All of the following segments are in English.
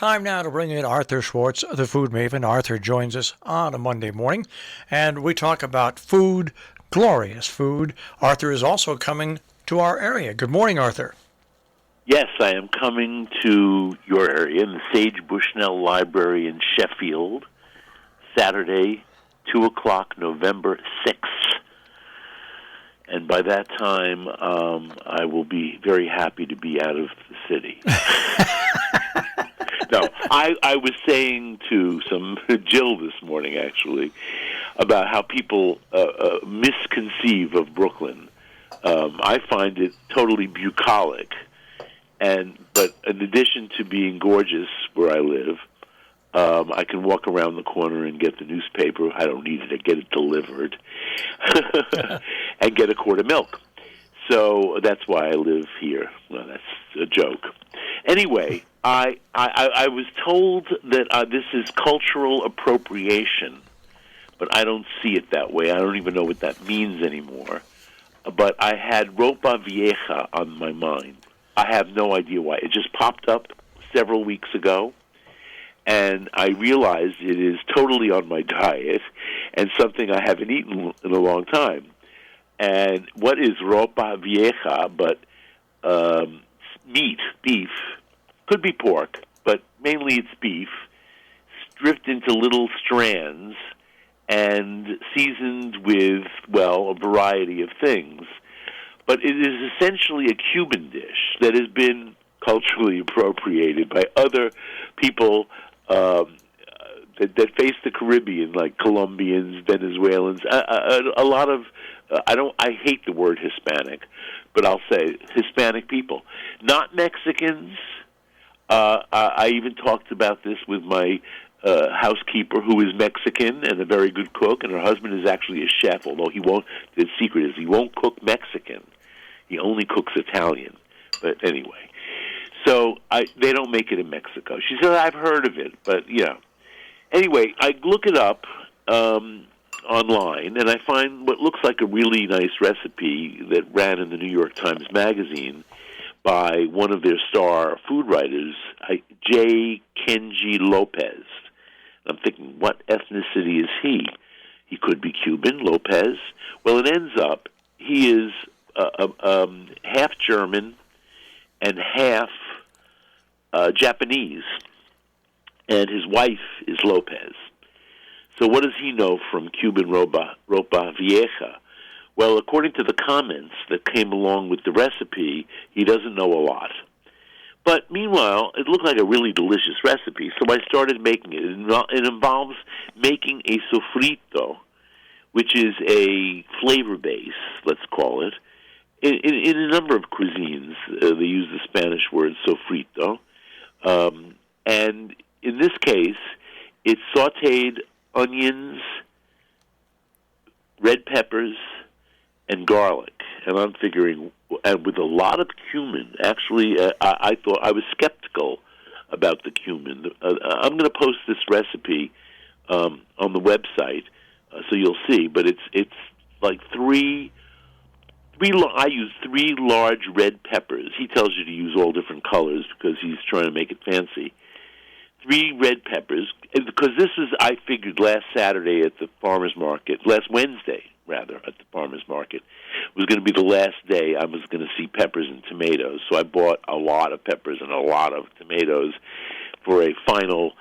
Time now to bring in Arthur Schwartz, the food maven. Arthur joins us on a Monday morning, and we talk about food, glorious food. Arthur is also coming to our area. Good morning, Arthur. Yes, I am coming to your area in the Sage Bushnell Library in Sheffield, Saturday, 2 o'clock, November 6th. And by that time, I will be very happy to be out of the city. No, I was saying to Jill this morning, actually, about how people misconceive of Brooklyn. I find it totally bucolic. But in addition to being gorgeous where I live, I can walk around the corner and get the newspaper. I don't need it. I get it delivered. And get a quart of milk. So that's why I live here. Well, that's a joke. Anyway, I was told that this is cultural appropriation, but I don't see it that way. I don't even know what that means anymore. But I had Ropa Vieja on my mind. I have no idea why. It just popped up several weeks ago, and I realized it is totally on my diet and something I haven't eaten in a long time. And what is Ropa Vieja but meat, beef, could be pork, but mainly it's beef, stripped into little strands and seasoned with, well, a variety of things. But it is essentially a Cuban dish that has been culturally appropriated by other people that face the Caribbean, like Colombians, Venezuelans, a lot of, I hate the word Hispanic, but I'll say Hispanic people. Not Mexicans. I even talked about this with my housekeeper, who is Mexican and a very good cook, and her husband is actually a chef, although he won't, the secret is he won't cook Mexican. He only cooks Italian. But anyway, so they don't make it in Mexico. She said, I've heard of it, but, yeah. Anyway, I look it up online, and I find what looks like a really nice recipe that ran in the New York Times Magazine by one of their star food writers, J. Kenji Lopez. I'm thinking, what ethnicity is he? He could be Cuban, Lopez. Well, it ends up he is half German and half Japanese, and his wife is Lopez. So what does he know from Cuban Ropa Vieja? Well, according to the comments that came along with the recipe, he doesn't know a lot. But meanwhile, it looked like a really delicious recipe, so I started making it. It involves making a sofrito, which is a flavor base, let's call it. In a number of cuisines, they use the Spanish word sofrito. And in this case, it's sautéed onions, red peppers, and garlic. And I'm figuring, and with a lot of cumin. Actually, I thought I was skeptical about the cumin. I'm going to post this recipe on the website, so you'll see. But it's like I use 3 large red peppers. He tells you to use all different colors because he's trying to make it fancy. 3 red peppers, because this is, I figured, last Wednesday, at the farmer's market, was going to be the last day I was going to see peppers and tomatoes. So I bought a lot of peppers and a lot of tomatoes for a final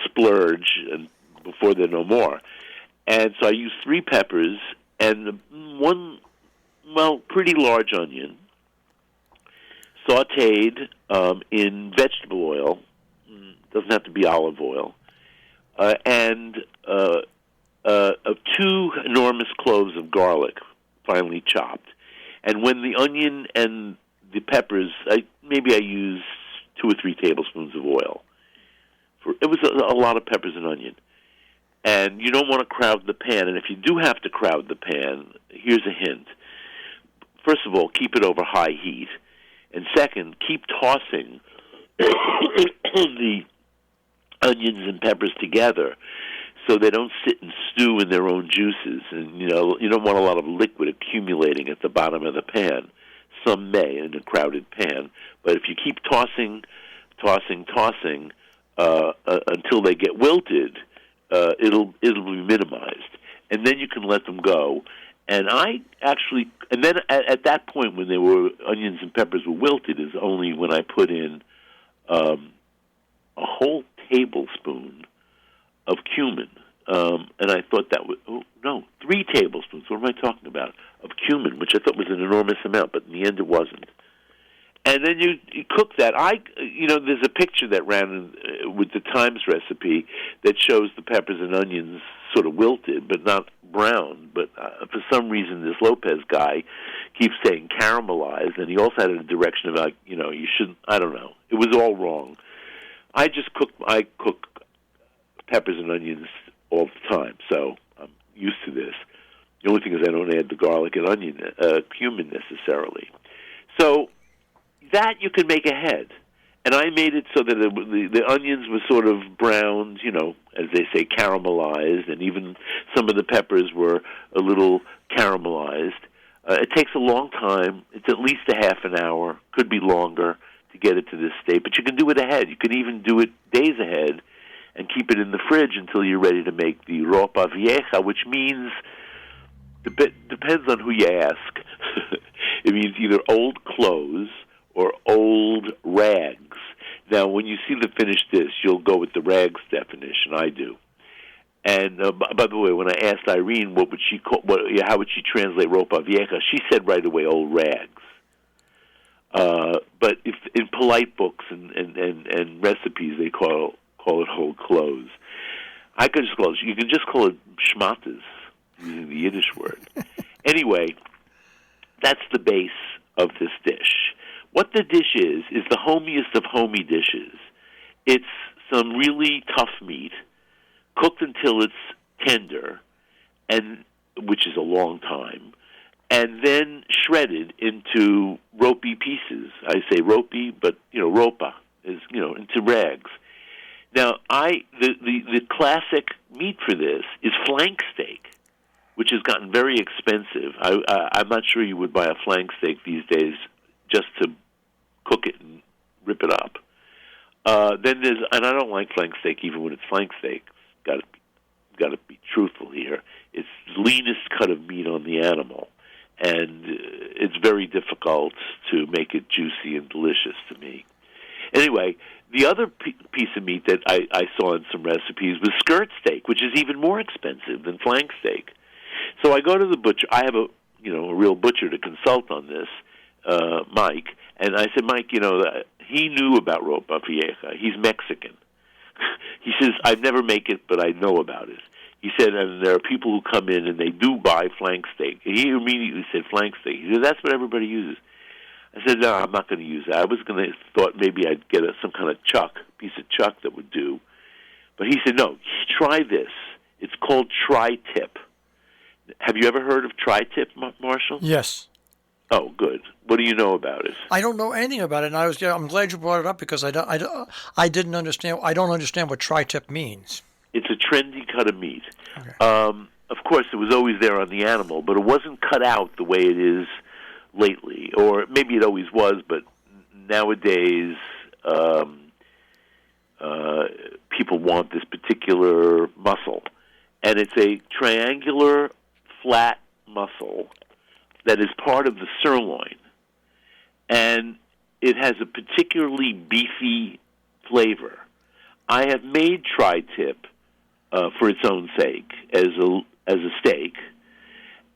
splurge and before there are no more. And so I used 3 peppers and 1, pretty large onion, sautéed in vegetable oil. Doesn't have to be olive oil, and 2 enormous cloves of garlic, finely chopped. And when the onion and the peppers, I used 2 or 3 tablespoons of oil. It was a lot of peppers and onion. And you don't want to crowd the pan. And if you do have to crowd the pan, here's a hint. First of all, keep it over high heat. And second, keep tossing the onions and peppers together so they don't sit and stew in their own juices. And, you don't want a lot of liquid accumulating at the bottom of the pan. Some may in a crowded pan. But if you keep tossing tossing, until they get wilted, it'll be minimized, and then you can let them go. And then at that point, when onions and peppers were wilted, is only when I put in a whole tablespoon of cumin. And I thought that was 3 tablespoons. What am I talking about? Of cumin, which I thought was an enormous amount, but in the end it wasn't. And then you cook that. There's a picture that ran with the Times recipe that shows the peppers and onions sort of wilted, but not brown. But for some reason, this Lopez guy keeps saying caramelized, and he also had a direction about, you shouldn't. I don't know. It was all wrong. I cook peppers and onions all the time, so I'm used to this. The only thing is I don't add the garlic and cumin necessarily. So that you can make ahead. And I made it so that the onions were sort of browned, as they say, caramelized, and even some of the peppers were a little caramelized. It takes a long time. It's at least a half an hour, could be longer, to get it to this state. But you can do it ahead. You can even do it days ahead and keep it in the fridge until you're ready to make the Ropa Vieja, which means, depends on who you ask. It means either old clothes or old rags. Now, when you see the finished dish, you'll go with the rags definition. I do. And by the way, when I asked Irene how would she translate Ropa Vieja, she said right away old rags. But if in polite books and recipes they call it old clothes, I could just call it. You can just call it schmattes, using the Yiddish word. Anyway, that's the base of this dish. What the dish is the homiest of homey dishes. It's some really tough meat, cooked until it's tender, and which is a long time, and then shredded into ropey pieces. I say ropey, but ropa is into rags. Now, the classic meat for this is flank steak, which has gotten very expensive. I'm not sure you would buy a flank steak these days just to cook it and rip it up. And I don't like flank steak even when it's flank steak. Got to be truthful here. It's the leanest cut of meat on the animal, and it's very difficult to make it juicy and delicious to me. Anyway, the other piece of meat that I saw in some recipes was skirt steak, which is even more expensive than flank steak. So I go to the butcher. I have a real butcher to consult on this, Mike. And I said, Mike, he knew about Ropa Vieja. He's Mexican. He says, I've never make it, but I know about it. He said, and there are people who come in and they do buy flank steak. And he immediately said flank steak. He said, that's what everybody uses. I said, no, I'm not going to use that. I was going to thought maybe I'd get some kind of piece of chuck that would do. But he said, no, try this. It's called tri-tip. Have you ever heard of tri-tip, Marshall? Yes. Oh, good. What do you know about it? I don't know anything about it, and I'm glad you brought it up because I didn't understand. I don't understand what tri-tip means. It's a trendy cut of meat. Okay. Of course, it was always there on the animal, but it wasn't cut out the way it is lately, or maybe it always was, but nowadays people want this particular muscle, and it's a triangular, flat muscle that is part of the sirloin, and it has a particularly beefy flavor. I have made tri-tip for its own sake as a steak,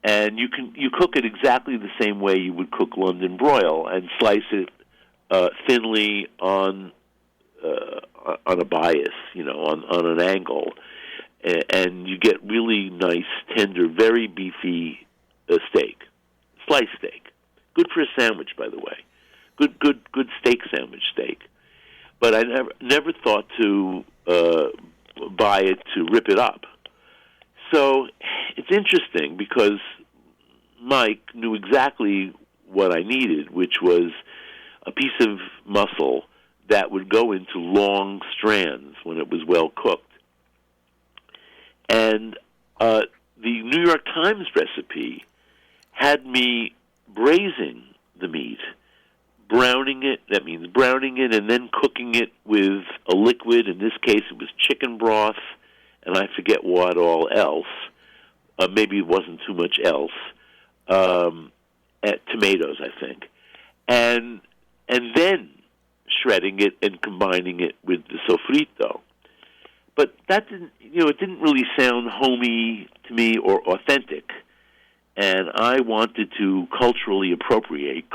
and you cook it exactly the same way you would cook London broil, and slice it thinly on a bias, on an angle, and you get really nice, tender, very beefy steak. Sliced steak. Good for a sandwich, by the way. Good steak sandwich steak. But I never thought to buy it to rip it up. So it's interesting because Mike knew exactly what I needed, which was a piece of muscle that would go into long strands when it was well cooked. And the New York Times recipe had me braising the meat, browning it. That means browning it and then cooking it with a liquid. In this case, it was chicken broth, and I forget what all else. Maybe it wasn't too much else. Tomatoes, I think, and then shredding it and combining it with the sofrito. But that didn't, it didn't really sound homey to me or authentic. And I wanted to culinarily appropriate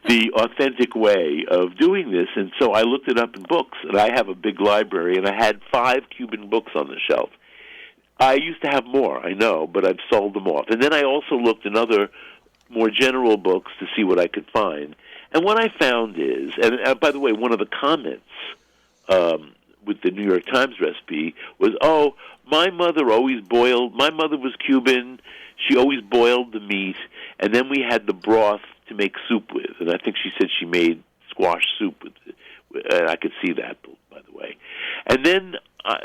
the authentic way of doing this. And so I looked it up in books, and I have a big library, and I had 5 Cuban books on the shelf. I used to have more, I know, but I've sold them off. And then I also looked in other more general books to see what I could find. And what I found is, and by the way, one of the comments with the New York Times recipe was, my mother was Cuban, she always boiled the meat, and then we had the broth to make soup with. And I think she said she made squash soup with it. And I could see that, by the way. And then I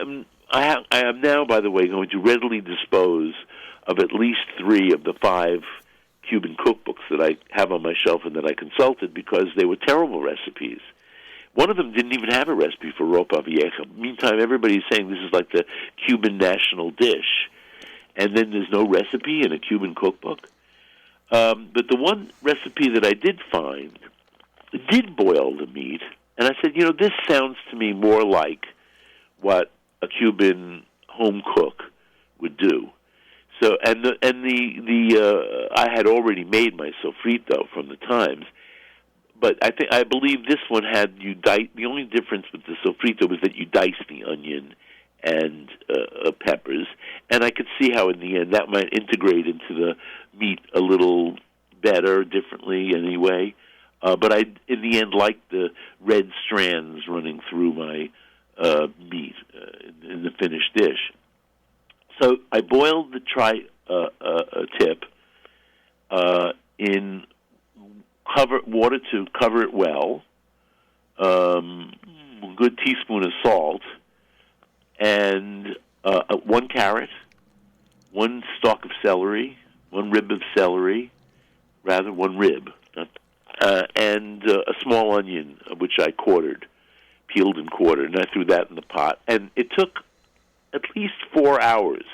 am now, by the way, going to readily dispose of at least 3 of the 5 Cuban cookbooks that I have on my shelf and that I consulted because they were terrible recipes. One of them didn't even have a recipe for Ropa Vieja. Meantime, everybody's saying this is like the Cuban national dish. And then there's no recipe in a Cuban cookbook. But the one recipe that I did find did boil the meat. And I said, this sounds to me more like what a Cuban home cook would do. So, I had already made my sofrito from the Times, but I believe this one had the only difference with the sofrito was that you dice the onion and peppers, and I could see how in the end that might integrate into the meat a little better, differently anyway. But I, in the end, liked the red strands running through my meat in the finished dish. So I boiled the tri-tip in water to cover it well, a good teaspoon of salt, and 1 carrot, 1 stalk of celery, 1 rib of celery, and a small onion, which I peeled and quartered, and I threw that in the pot. And it took at least 4 hours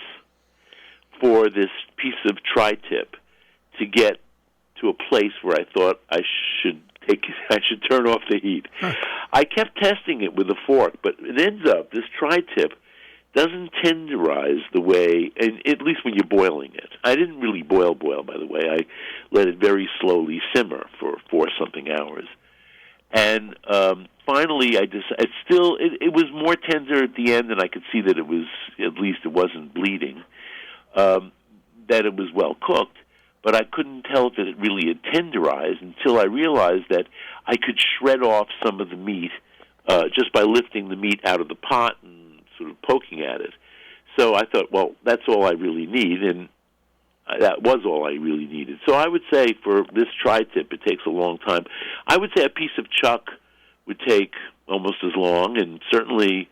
for this piece of tri-tip to get to a place where I thought I should turn off the heat. I kept testing it with a fork, but it ends up this tri-tip doesn't tenderize the way, and at least when you're boiling it. I didn't really boil, by the way. I let it very slowly simmer for 4-something hours. And finally, it was more tender at the end, and I could see that it wasn't bleeding, that it was well cooked, but I couldn't tell if it really had tenderized until I realized that I could shred off some of the meat just by lifting the meat out of the pot and sort of poking at it. So I thought, well, that's all I really need, and that was all I really needed. So I would say for this tri-tip, it takes a long time. I would say a piece of chuck would take almost as long, and certainly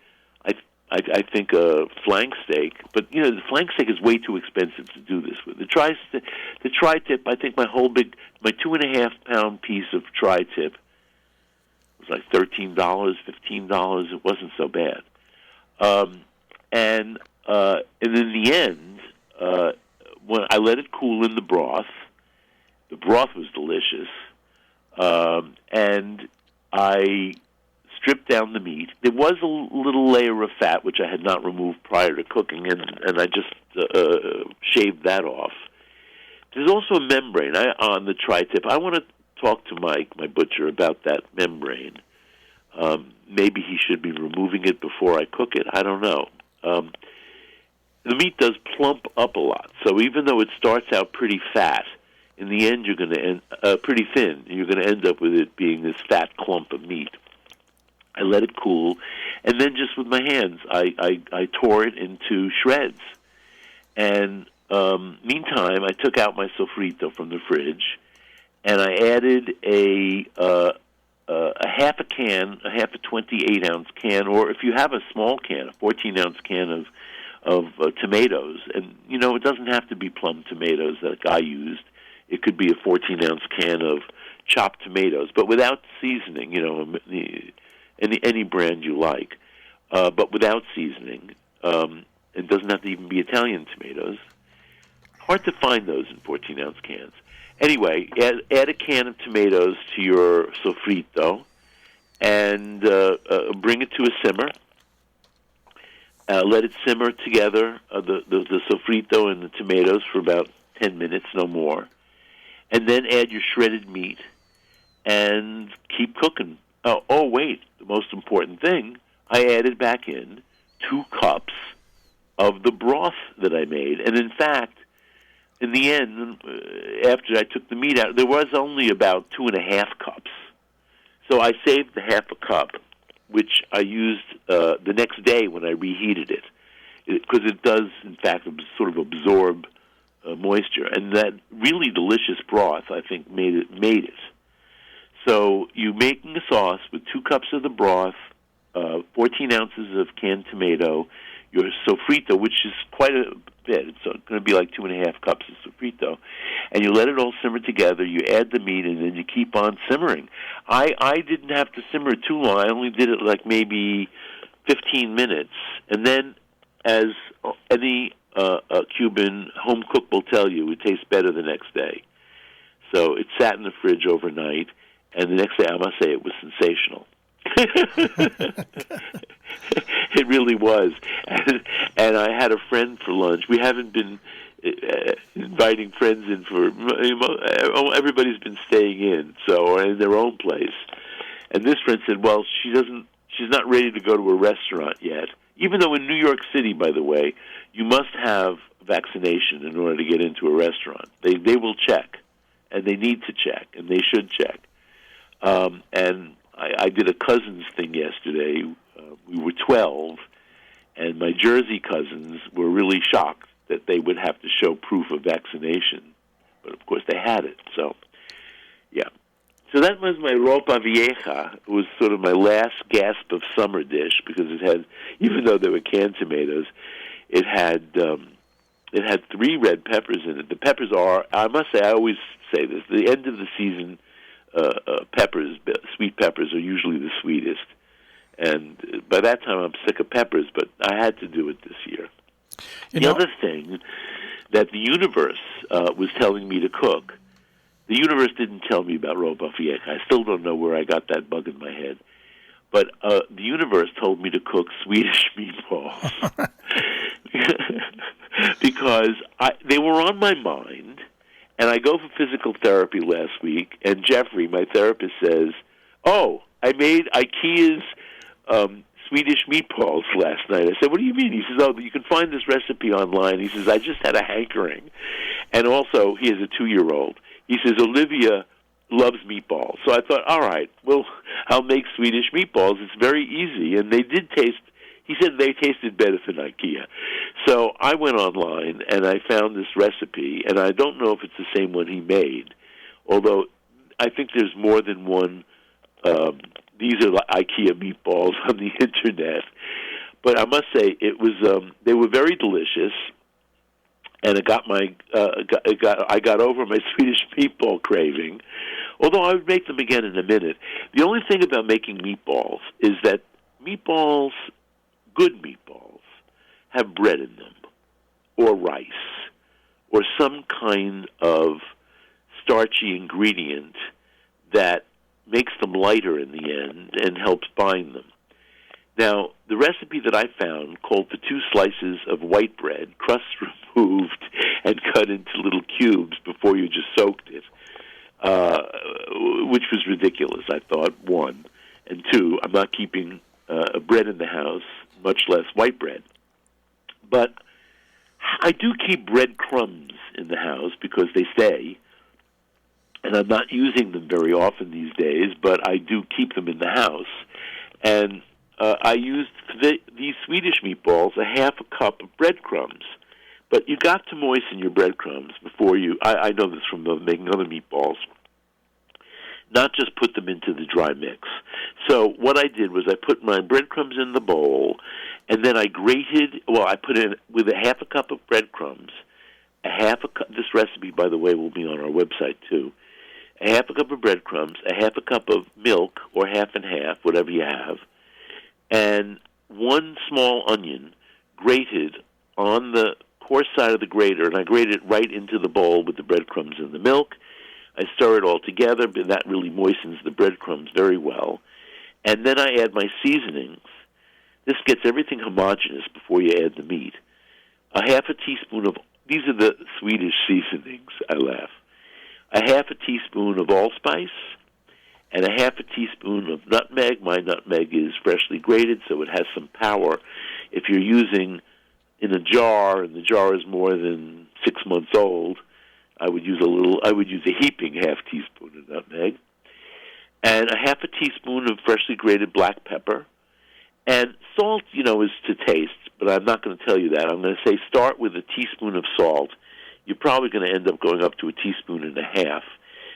I think a flank steak. But the flank steak is way too expensive to do this with. The tri-tip, I think my 2.5 pound piece of tri-tip was like $13, $15. It wasn't so bad. And in the end, when I let it cool in the broth was delicious, and I stripped down the meat. There was a little layer of fat which I had not removed prior to cooking, and I just shaved that off. There's also a membrane on the tri-tip. I want to talk to my butcher about that membrane. Maybe he should be removing it before I cook it. I don't know. The meat does plump up a lot, so even though it starts out pretty fat, in the end you're going to end pretty thin. You're going to end up with it being this fat clump of meat. I let it cool, and then just with my hands, I tore it into shreds. And meantime, I took out my sofrito from the fridge, and I added a half a 28-ounce can, or if you have a small can, a 14-ounce can of tomatoes. And, it doesn't have to be plum tomatoes that I used. It could be a 14-ounce can of chopped tomatoes, but without seasoning, any brand you like, but without seasoning. It doesn't have to even be Italian tomatoes. Hard to find those in 14-ounce cans. Anyway, add a can of tomatoes to your sofrito and bring it to a simmer. Let it simmer together, the sofrito and the tomatoes, for about 10 minutes, no more. And then add your shredded meat and keep cooking. Oh, wait, the most important thing, I added back in 2 cups of the broth that I made. And in fact, in the end, after I took the meat out, there was only about 2.5 cups. So I saved the half a cup, which I used the next day when I reheated it, because it does, in fact, sort of absorb moisture. And that really delicious broth, I think, made it. So you're making a sauce with 2 cups of the broth, 14 ounces of canned tomato, your sofrito, which is quite a bit. It's going to be like 2.5 cups of sofrito. And you let it all simmer together. You add the meat, and then you keep on simmering. I didn't have to simmer too long. I only did it like maybe 15 minutes. And then, as any Cuban home cook will tell you, it tastes better the next day. So it sat in the fridge overnight, and the next day, I must say, it was sensational. It really was. And I had a friend for lunch. We haven't been inviting friends in for, everybody's been staying in, or in their own place. And this friend said, well, she's not ready to go to a restaurant yet. Even though in New York City, by the way, you must have vaccination in order to get into a restaurant. They will check, and they need to check, and they should check. And I did a cousins thing yesterday. We were 12, and my Jersey cousins were really shocked that they would have to show proof of vaccination. But, of course, they had it. So, yeah. So that was my Ropa Vieja. It was sort of my last gasp of summer dish, because it had, even though there were canned tomatoes, it had 3 red peppers in it. The peppers are, I must say, I always say this, the end of the season peppers, sweet peppers, are usually the sweetest. And by that time, I'm sick of peppers, but I had to do it this year. The other thing that the universe was telling me to cook, the universe didn't tell me about Ropa Vieja. I still don't know where I got that bug in my head. But the universe told me to cook Swedish meatballs. Because they were on my mind. And I go for physical therapy last week, and Jeffrey, my therapist, says, oh, I made IKEA's Swedish meatballs last night. I said, what do you mean? He says, oh, you can find this recipe online. He says, I just had a hankering. And also, he has a 2-year-old. He says, Olivia loves meatballs. So I thought, all right, well, I'll make Swedish meatballs. It's very easy. And they did taste, he said they tasted better than IKEA. So I went online, and I found this recipe, and I don't know if it's the same one he made, although I think there's more than one. These are like IKEA meatballs on the Internet. But I must say, it was they were very delicious, and it got I got over my Swedish meatball craving, although I would make them again in a minute. The only thing about making meatballs is that meatballs, good meatballs, have bread in them, or rice, or some kind of starchy ingredient that makes them lighter in the end and helps bind them. Now, the recipe that I found called for 2 slices of white bread, crust removed and cut into little cubes before you just soaked it, which was ridiculous, I thought, 1. And 2, I'm not keeping bread in the house, much less white bread. But I do keep breadcrumbs in the house because they stay, and I'm not using them very often these days, but I do keep them in the house. And I used these Swedish meatballs a half a cup of breadcrumbs. But you got to moisten your breadcrumbs before you, I know this from making other meatballs, not just put them into the dry mix. So what I did was I put my breadcrumbs in the bowl, and then I I put in, with a half a cup of breadcrumbs, this recipe, by the way, will be on our website too. A half a cup of breadcrumbs, a half a cup of milk, or half and half, whatever you have, and 1 small onion grated on the coarse side of the grater, and I grate it right into the bowl with the breadcrumbs and the milk. I stir it all together, but that really moistens the breadcrumbs very well. And then I add my seasonings. This gets everything homogeneous before you add the meat. A half a teaspoon of, these are the Swedish seasonings, I laugh. A half a teaspoon of allspice, and a half a teaspoon of nutmeg. My nutmeg is freshly grated, so it has some power. If you're using in a jar, and the jar is more than 6 months old, I would use a heaping half teaspoon of nutmeg, and a half a teaspoon of freshly grated black pepper. And salt, is to taste, but I'm not going to tell you that. I'm going to say start with a teaspoon of salt. You're probably going to end up going up to a teaspoon and a half.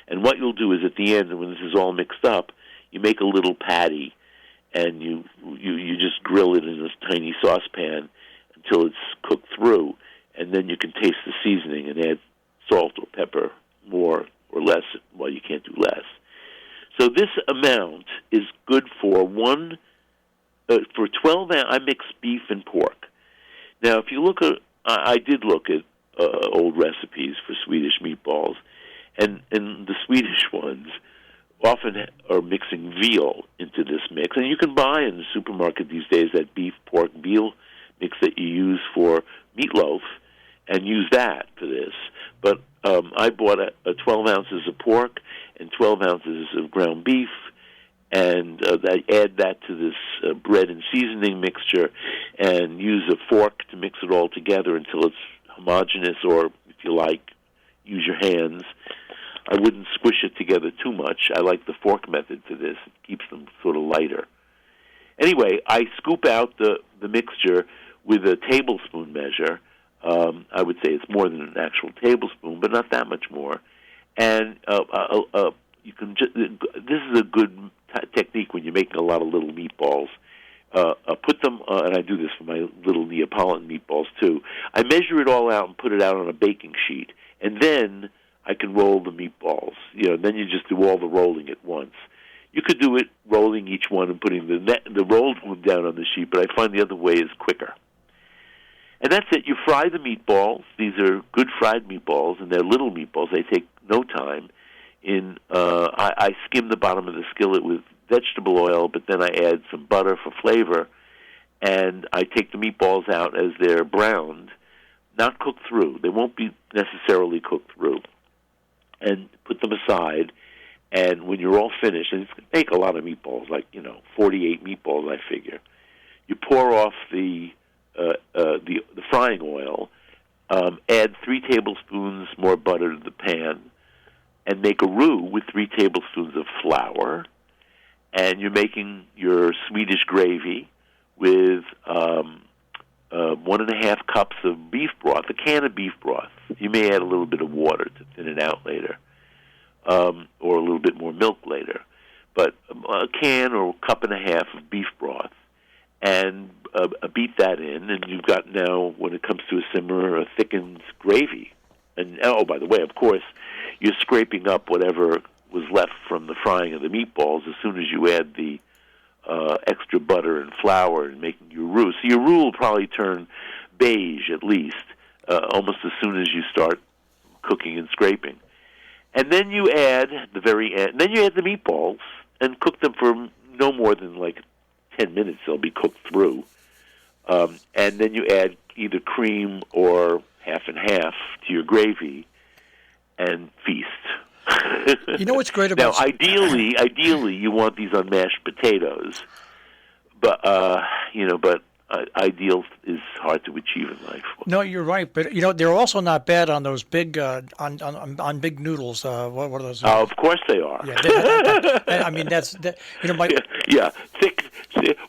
And what you'll do is at the end, when this is all mixed up, you make a little patty, and you just grill it in this tiny saucepan until it's cooked through, and then you can taste the seasoning and add salt or pepper more or less. Well, you can't do less. So this amount is good for 12 ounces. I mix beef and pork. Now, if you look at, I did look at old recipes for Swedish meatballs, and the Swedish ones often are mixing veal into this mix. And you can buy in the supermarket these days that beef, pork, veal mix that you use for meatloaf, and use that for this. But I bought 12 ounces of pork and 12 ounces of ground beef, and I add that to this bread and seasoning mixture, and use a fork to mix it all together until it's homogeneous, or if you like, use your hands. I wouldn't squish it together too much. I like the fork method for this. It keeps them sort of lighter. Anyway, I scoop out the mixture with a tablespoon measure. I would say it's more than an actual tablespoon, but not that much more. And you can this is a good technique when you're making a lot of little meatballs. Put them, and I do this for my little Neapolitan meatballs too. I measure it all out and put it out on a baking sheet, and then I can roll the meatballs. Then you just do all the rolling at once. You could do it rolling each one and putting the rolled one down on the sheet, but I find the other way is quicker. And that's it. You fry the meatballs. These are good fried meatballs, and they're little meatballs. They take no time. I skim the bottom of the skillet with vegetable oil, but then I add some butter for flavor, and I take the meatballs out as they're browned, not cooked through. They won't be necessarily cooked through. And put them aside, and when you're all finished, and it's going to take a lot of meatballs, like 48 meatballs, I figure. You pour off the frying oil, add 3 tablespoons more butter to the pan, and make a roux with 3 tablespoons of flour. And you're making your Swedish gravy with 1.5 cups of beef broth, a can of beef broth. You may add a little bit of water to thin it out later, or a little bit more milk later. But a can or a cup and a half of beef broth, and beat that in, and you've got now, when it comes to a simmer, a thickened gravy. And, oh, by the way, of course, you're scraping up whatever was left from the frying of the meatballs as soon as you add the extra butter and flour and making your roux. So your roux will probably turn beige at least, almost as soon as you start cooking and scraping. And then you add the meatballs and cook them for no more than like 10 minutes. They'll be cooked through. And then you add either cream or half and half to your gravy and feast. You know what's great about... Now, ideally, you want these on mashed potatoes, but ideal is hard to achieve in life. No, you're right, but they're also not bad on those big on big noodles. What are those? Of course they are. Yeah, I mean that's my thick,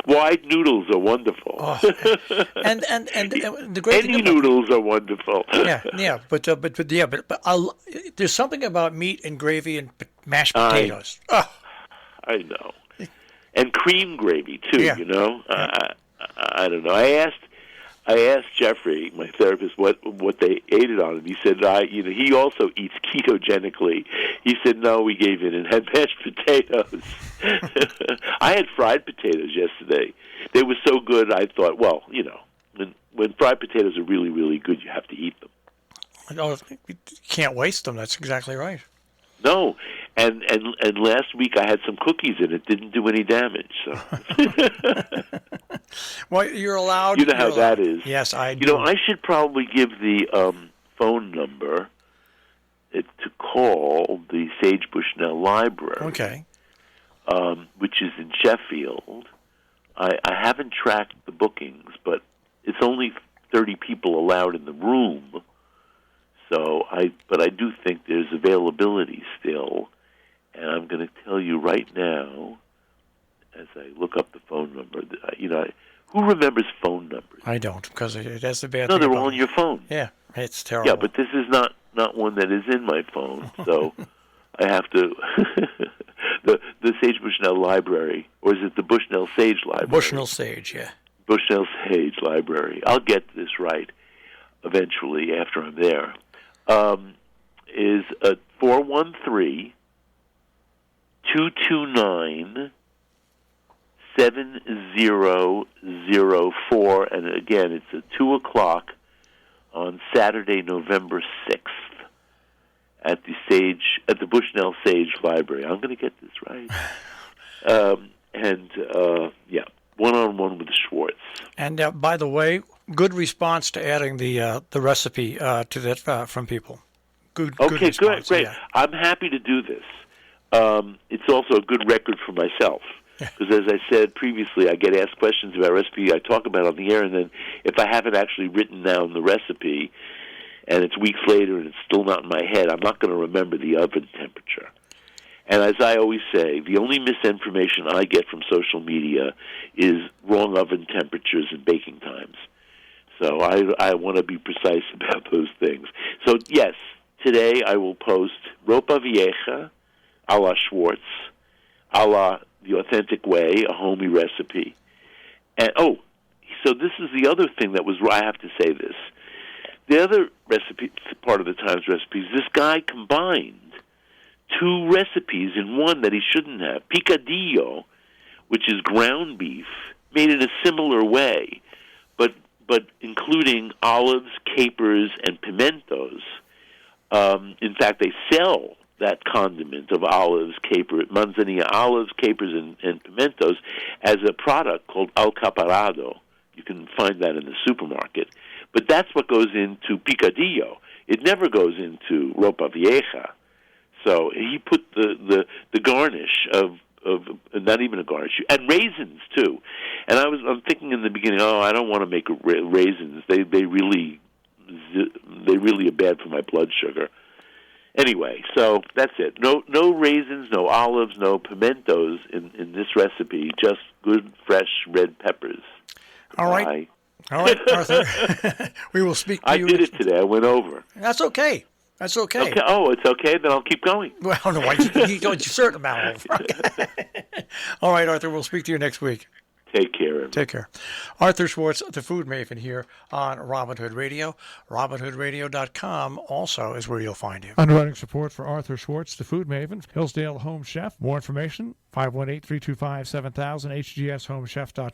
wide noodles are wonderful. Oh, and the great any noodles are wonderful. But there's something about meat and gravy and mashed potatoes. I know, and cream gravy too. Yeah. I don't know. I asked I asked Jeffrey, my therapist, what they ate it on, and he said, he also eats ketogenically. He said, no, we gave in and had mashed potatoes. I had fried potatoes yesterday. They were so good, I thought, well, when fried potatoes are really, really good, you have to eat them. Oh, you can't waste them. That's exactly right. No, and last week I had some cookies and it didn't do any damage. So, well, you're allowed. You know how that is. Yes, I do. I should probably give the phone number to call the Sage Bushnell Library. Okay. Which is in Sheffield. I haven't tracked the bookings, but it's only 30 people allowed in the room. So but I do think there's availability still, and I'm going to tell you right now, as I look up the phone number. Who remembers phone numbers? I don't, because it has the bad. No, thing they're about all on your phone. Yeah, it's terrible. Yeah, but this is not one that is in my phone, so I have to. the Sage Bushnell Library, or is it the Bushnell Sage Library? Bushnell Sage, yeah. Bushnell Sage Library. I'll get this right eventually after I'm there. Is 413-229-7004, and again, it's at 2:00 on Saturday, November 6th, at the Bushnell Sage Library. I'm going to get this right. One-on-one with Schwartz. And by the way, good response to adding the recipe to that from people. Good response, great. Yeah. I'm happy to do this. It's also a good record for myself. Because as I said previously, I get asked questions about recipe. I talk about it on the air, and then if I haven't actually written down the recipe, and it's weeks later and it's still not in my head, I'm not going to remember the oven temperature. And as I always say, the only misinformation I get from social media is wrong oven temperatures and baking times. So I want to be precise about those things. So yes, today I will post Ropa Vieja a la Schwartz, a la the authentic way, a homey recipe. And so this is the other thing that was, I have to say this. The other recipe, part of the Times recipes, this guy combined two recipes in one that he shouldn't have. Picadillo, which is ground beef, made in a similar way, but including olives, capers, and pimentos. In fact, they sell that condiment of olives, manzanilla olives, capers, and pimentos as a product called alcaparado. You can find that in the supermarket. But that's what goes into picadillo. It never goes into ropa vieja. So he put the garnish of not even a garnish, and raisins too. And I'm thinking in the beginning, I don't want to make raisins. They really are bad for my blood sugar. Anyway, so that's it. No raisins, no olives, no pimentos in this recipe. Just good fresh red peppers. All right, Arthur. We will speak to you. I did it today. I went over. That's okay. That's okay. Okay. Oh, it's okay. Then I'll keep going. Well, no, you go a certain amount over. All right, Arthur. We'll speak to you next week. Take care, everyone. Take care. Arthur Schwartz, the Food Maven, here on Robin Hood Radio. RobinHoodRadio.com also is where you'll find him. Underwriting support for Arthur Schwartz, the Food Maven, Hillsdale Home Chef. More information, 518-325-7000, hgshomechef.com.